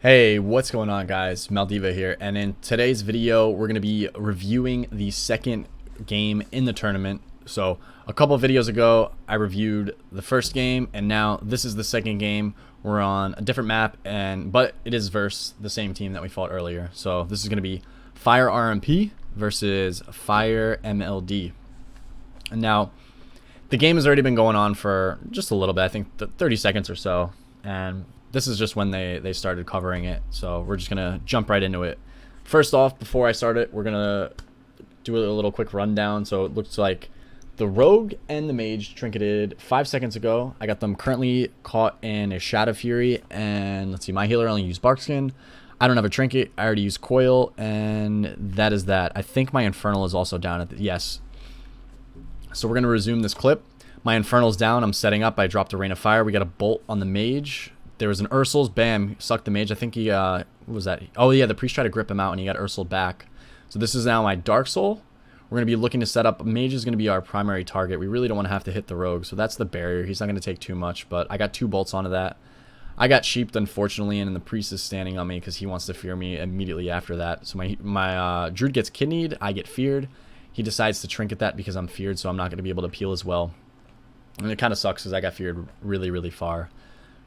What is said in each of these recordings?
Hey, what's going on, guys? Maldiva here, and in today's video we're going to be reviewing the second game in the tournament. So a couple of videos ago I reviewed the first game, and now this is the second game. We're on a different map, but it is versus the same team that we fought earlier. So this is going to be Fire RMP versus Fire MLD. And now the game has already been going on for just a little bit, I think 30 seconds or so, and this is just when they started covering it, so we're just gonna jump right into it. First off, before I start it, we're gonna do a little quick rundown. So it looks like the Rogue and the Mage trinketed 5 seconds ago. I got them currently caught in a Shadow Fury, and let's see, my healer only used Barkskin. I don't have a trinket. I already used Coil, and that is that. I think my Infernal is also down at the, yes. So we're gonna resume this clip. My Infernal's down. I'm setting up. I dropped a Rain of Fire. We got a Bolt on the Mage. There was an Ursul's, bam, sucked the Mage. I think he, what was that? Oh yeah, the Priest tried to grip him out and he got Ursul back. So this is now my Dark Soul. We're going to be looking to set up, Mage is going to be our primary target. We really don't want to have to hit the Rogue, so that's the barrier. He's not going to take too much, but I got 2 bolts onto that. I got sheeped, unfortunately, and the Priest is standing on me because he wants to fear me immediately after that. So my Druid gets kidneyed, I get feared. He decides to trinket that because I'm feared, so I'm not going to be able to peel as well. And it kind of sucks because I got feared really, really far.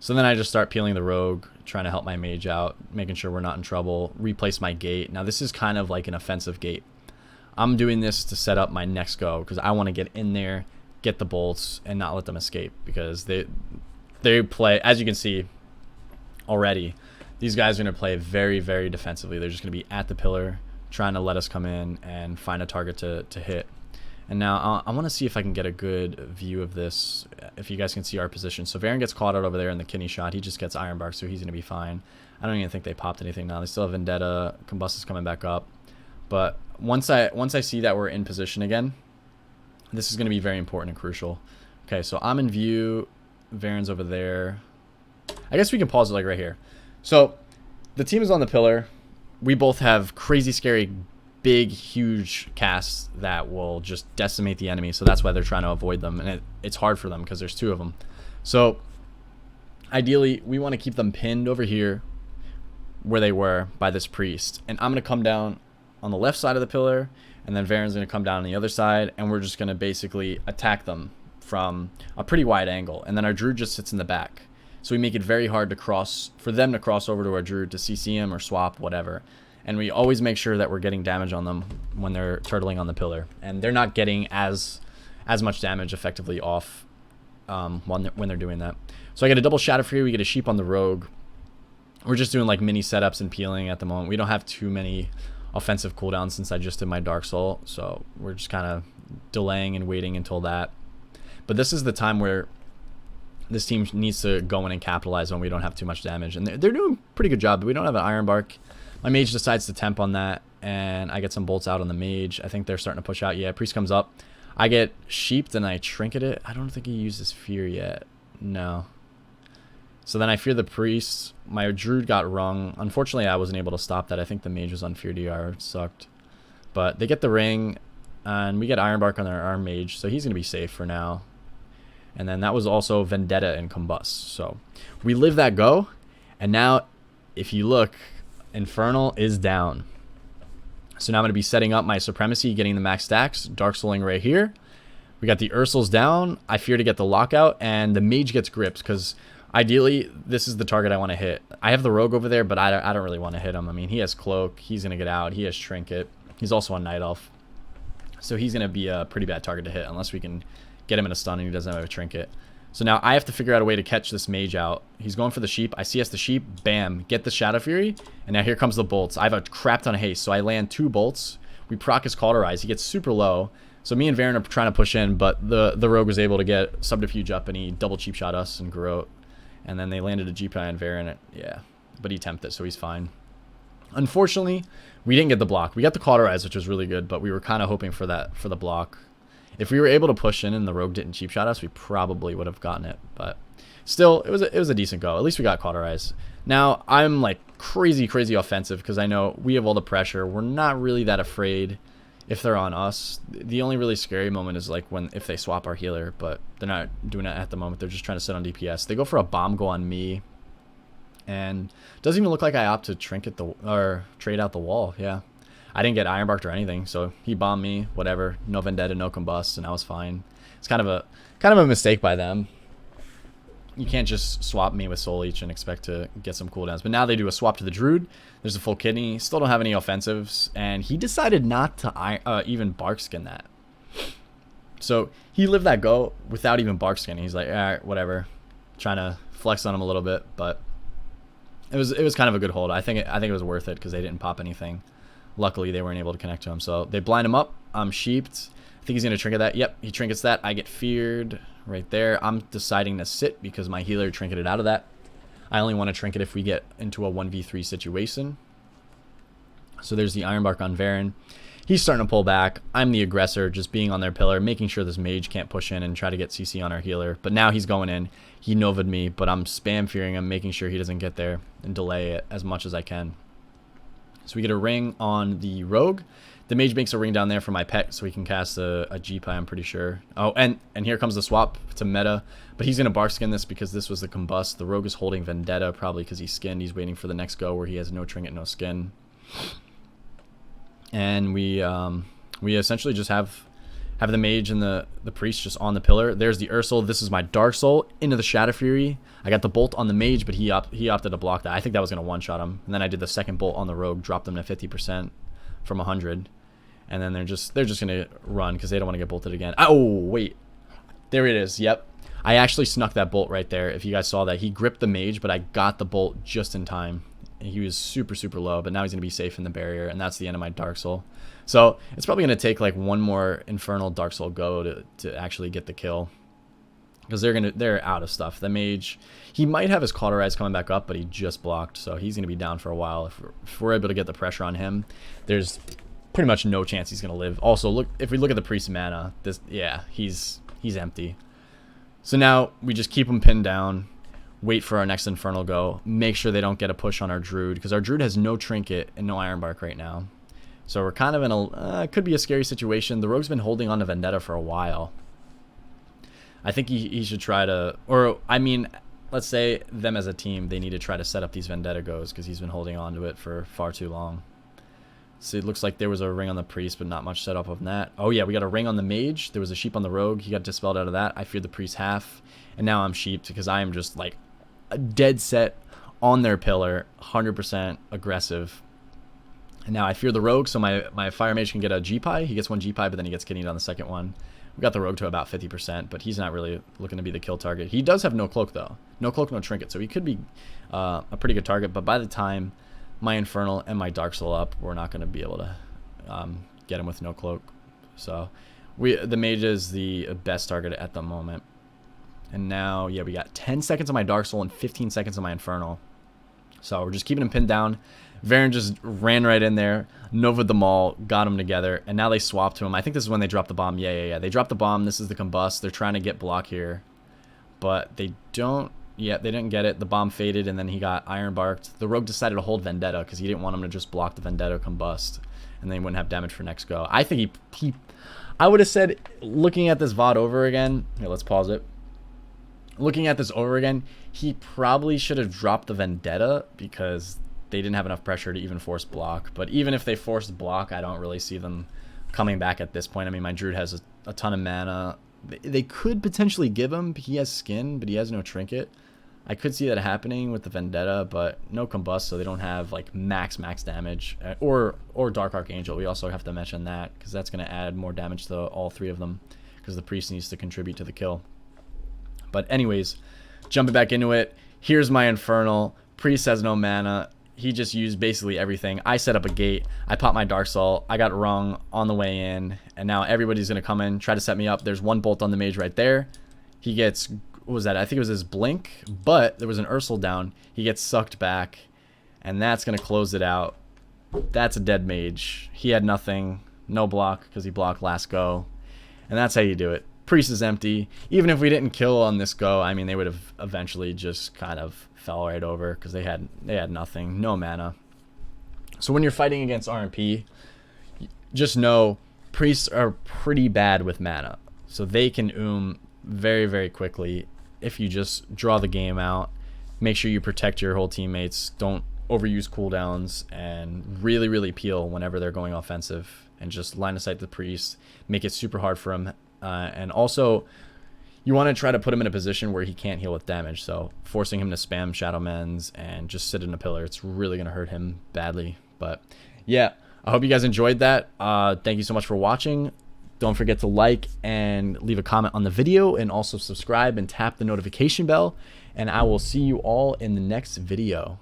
So then I just start peeling the Rogue, trying to help my Mage out, making sure we're not in trouble, replace my gate. Now this is kind of like an offensive gate. I'm doing this to set up my next go because I want to get in there, get the bolts, and not let them escape, because they play, as you can see already, these guys are going to play very, very defensively. They're just going to be at the pillar, trying to let us come in and find a target to hit. And now I want to see if I can get a good view of this, if you guys can see our position. So Varen gets caught out over there in the kidney shot. He just gets Ironbark, so he's going to be fine. I don't even think they popped anything now. They still have Vendetta. Combust is coming back up. But once I see that we're in position again, this is going to be very important and crucial. Okay, so I'm in view. Varen's over there. I guess we can pause it like right here. So the team is on the pillar. We both have crazy, scary, big, huge casts that will just decimate the enemy, so that's why they're trying to avoid them, and it's hard for them because there's 2 of them. So ideally we want to keep them pinned over here where they were by this Priest, and I'm going to come down on the left side of the pillar, and then Varen's going to come down on the other side, and we're just going to basically attack them from a pretty wide angle, and then our Druid just sits in the back, so we make it very hard to cross, for them to cross over to our Druid to CC him or swap, whatever. And we always make sure that we're getting damage on them when they're turtling on the pillar. And they're not getting as much damage effectively off when they're doing that. So I get a double Shadow Fury. We get a Sheep on the Rogue. We're just doing like mini setups and peeling at the moment. We don't have too many offensive cooldowns since I just did my Dark Soul. So we're just kind of delaying and waiting until that. But this is the time where this team needs to go in and capitalize when we don't have too much damage. And they're doing a pretty good job. But we don't have an Ironbark. My Mage decides to temp on that, and I get some bolts out on the Mage. I think they're starting to push out. Yeah, Priest comes up. I get sheeped, and I trinket it. I don't think he uses Fear yet. No. So then I fear the Priest. My Druid got rung. Unfortunately, I wasn't able to stop that. I think the Mage was on Fear DR. It sucked. But they get the ring, and we get Ironbark on our Mage, so he's going to be safe for now. And then that was also Vendetta and Combust. So we live that go, and now if you look, Infernal is down. So now I'm going to be setting up my Supremacy, getting the max stacks, Dark Souling right here. We got the Ursul's down. I fear to get the lockout, and the Mage gets gripped because ideally this is the target I want to hit. I have the Rogue over there, but I don't really want to hit him. I mean, he has Cloak. He's going to get out. He has Trinket. He's also on Night Elf. So he's going to be a pretty bad target to hit unless we can get him in a stun and he doesn't have a Trinket. So now I have to figure out a way to catch this Mage out. He's going for the Sheep. I CS the Sheep. Bam. Get the Shadow Fury. And now here comes the bolts. I have a crap ton of haste. So I land 2 bolts. We proc his Cauterize. He gets super low. So me and Varen are trying to push in, but the Rogue was able to get Subterfuge up, and he double cheap shot us and Garrote. And then they landed a GPI on Varen. Yeah. But he tempted it, so he's fine. Unfortunately, we didn't get the block. We got the Cauterize, which was really good, but we were kind of hoping for the block. If we were able to push in and the Rogue didn't cheap shot us, we probably would have gotten it. But still, it was a decent go. At least we got Cauterize. Now, I'm like crazy offensive because I know we have all the pressure. We're not really that afraid if they're on us. The only really scary moment is like if they swap our healer, but they're not doing it at the moment. They're just trying to sit on DPS. They go for a bomb go on me, And doesn't even look like I opt to trinket or trade out the wall. Yeah, I didn't get ironbarked or anything, so he bombed me. Whatever, no vendetta, no combust, and I was fine. It's kind of a mistake by them. You can't just swap me with Soul Leech and expect to get some cooldowns. But now they do a swap to the Druid. There's a full kidney. Still don't have any offensives. And he decided not to even bark skin that. So he lived that go without even bark skinning. He's like, all right, whatever. Trying to flex on him a little bit. But it was kind of a good hold. I think it was worth it because they didn't pop anything. Luckily, they weren't able to connect to him. So they blind him up. I'm sheeped. I think he's going to trinket that. Yep, he trinkets that. I get feared right there. I'm deciding to sit because my healer trinketed out of that. I only want to trinket if we get into a 1v3 situation. So there's the Ironbark on Varen. He's starting to pull back. I'm the aggressor, just being on their pillar, making sure this mage can't push in and try to get CC on our healer. But now he's going in. He Nova'd me, but I'm spam fearing him, making sure he doesn't get there and delay it as much as I can. So we get a ring on the rogue. The mage makes a ring down there for my pet so he can cast a GPI, I'm pretty sure. Oh, and here comes the swap to meta. But he's going to bark skin this because this was the combust. The rogue is holding vendetta probably because he's skinned. He's waiting for the next go where he has no trinket, no skin. And we essentially just have the mage and the priest just on the pillar. There's the Ursul. This is my Dark Soul into the Shadow Fury. I got the bolt on the mage, but he opted to block that. I think that was going to one-shot him. And then I did the second bolt on the rogue, dropped them to 50% from 100. And then they're just going to run because they don't want to get bolted again. Oh, wait. There it is. Yep. I actually snuck that bolt right there. If you guys saw that, he gripped the mage, but I got the bolt just in time. He was super, super low, but now he's going to be safe in the barrier, and that's the end of my Dark Soul. So it's probably going to take like one more Infernal Dark Soul go to actually get the kill. Because they're out of stuff. The mage, he might have his Cauterize coming back up, but he just blocked, so he's going to be down for a while. If we're able to get the pressure on him, there's pretty much no chance he's going to live. Also, if we look at the priest mana, he's empty. So now we just keep him pinned down, wait for our next Infernal go, make sure they don't get a push on our Druid, because our Druid has no trinket and no Ironbark right now. So we're kind of in a, could be a scary situation. The Rogue's been holding on to Vendetta for a while. I think he should try to, or I mean, let's say them as a team, they need to try to set up these Vendetta goes, because he's been holding on to it for far too long. So it looks like there was a ring on the priest, but not much set up of that. Oh yeah, we got a ring on the mage. There was a sheep on the rogue. He got dispelled out of that. I feared the priest half, and now I'm sheeped because I am just like a dead set on their pillar, 100% aggressive. And now I fear the rogue, so my fire mage can get a G-Pie. He gets one G-Pie, but then he gets kidneyed on the second one. We got the rogue to about 50%, but he's not really looking to be the kill target. He does have no cloak, though. No cloak, no trinket, so he could be a pretty good target, but by the time my Infernal and my Dark Soul up, we're not going to be able to get him with no cloak. So the mage is the best target at the moment. And now, yeah, we got 10 seconds on my Dark Soul and 15 seconds on my Infernal. So we're just keeping him pinned down. Varen just ran right in there, Nova'd them all, got them together, and now they swap to him. I think this is when they dropped the bomb. Yeah. They dropped the bomb. This is the combust. They're trying to get block here, but they don't. Yeah, they didn't get it. The bomb faded, and then he got Ironbarked. The rogue decided to hold Vendetta because he didn't want him to just block the Vendetta combust, and then he wouldn't have damage for next go. I think he I would have said, looking at this VOD over again, here, let's pause it. Looking at this over again, he probably should have dropped the Vendetta because they didn't have enough pressure to even force block. But even if they forced block, I don't really see them coming back at this point. I mean, my Druid has a ton of mana. They could potentially give him. He has skin, but he has no trinket. I could see that happening with the Vendetta, but no combust, so they don't have like max damage. Or Dark Archangel. We also have to mention that because that's going to add more damage to all three of them because the priest needs to contribute to the kill. But anyways, jumping back into it, here's my Infernal. Priest has no mana. He just used basically everything. I set up a gate. I popped my Dark Soul. I got rung on the way in. And now everybody's going to come in, try to set me up. There's one bolt on the mage right there. He gets, what was that? I think it was his blink. But there was an Ursul down. He gets sucked back. And that's going to close it out. That's a dead mage. He had nothing. No block because he blocked last go. And that's how you do it. Priest is empty. Even if we didn't kill on this go, I mean, they would have eventually just kind of fell right over because they had nothing, no mana. So when you're fighting against RMP, just know priests are pretty bad with mana. So they can very, very quickly if you just draw the game out, make sure you protect your whole teammates. Don't overuse cooldowns, and really peel whenever they're going offensive, and just line of sight the priest, make it super hard for him. And also, you want to try to put him in a position where he can't heal with damage, so forcing him to spam Shadow Mends and just sit in a pillar, it's really going to hurt him badly. But yeah, I hope you guys enjoyed that. Thank you so much for watching. Don't forget to like and leave a comment on the video, and also subscribe and tap the notification bell, and I will see you all in the next video.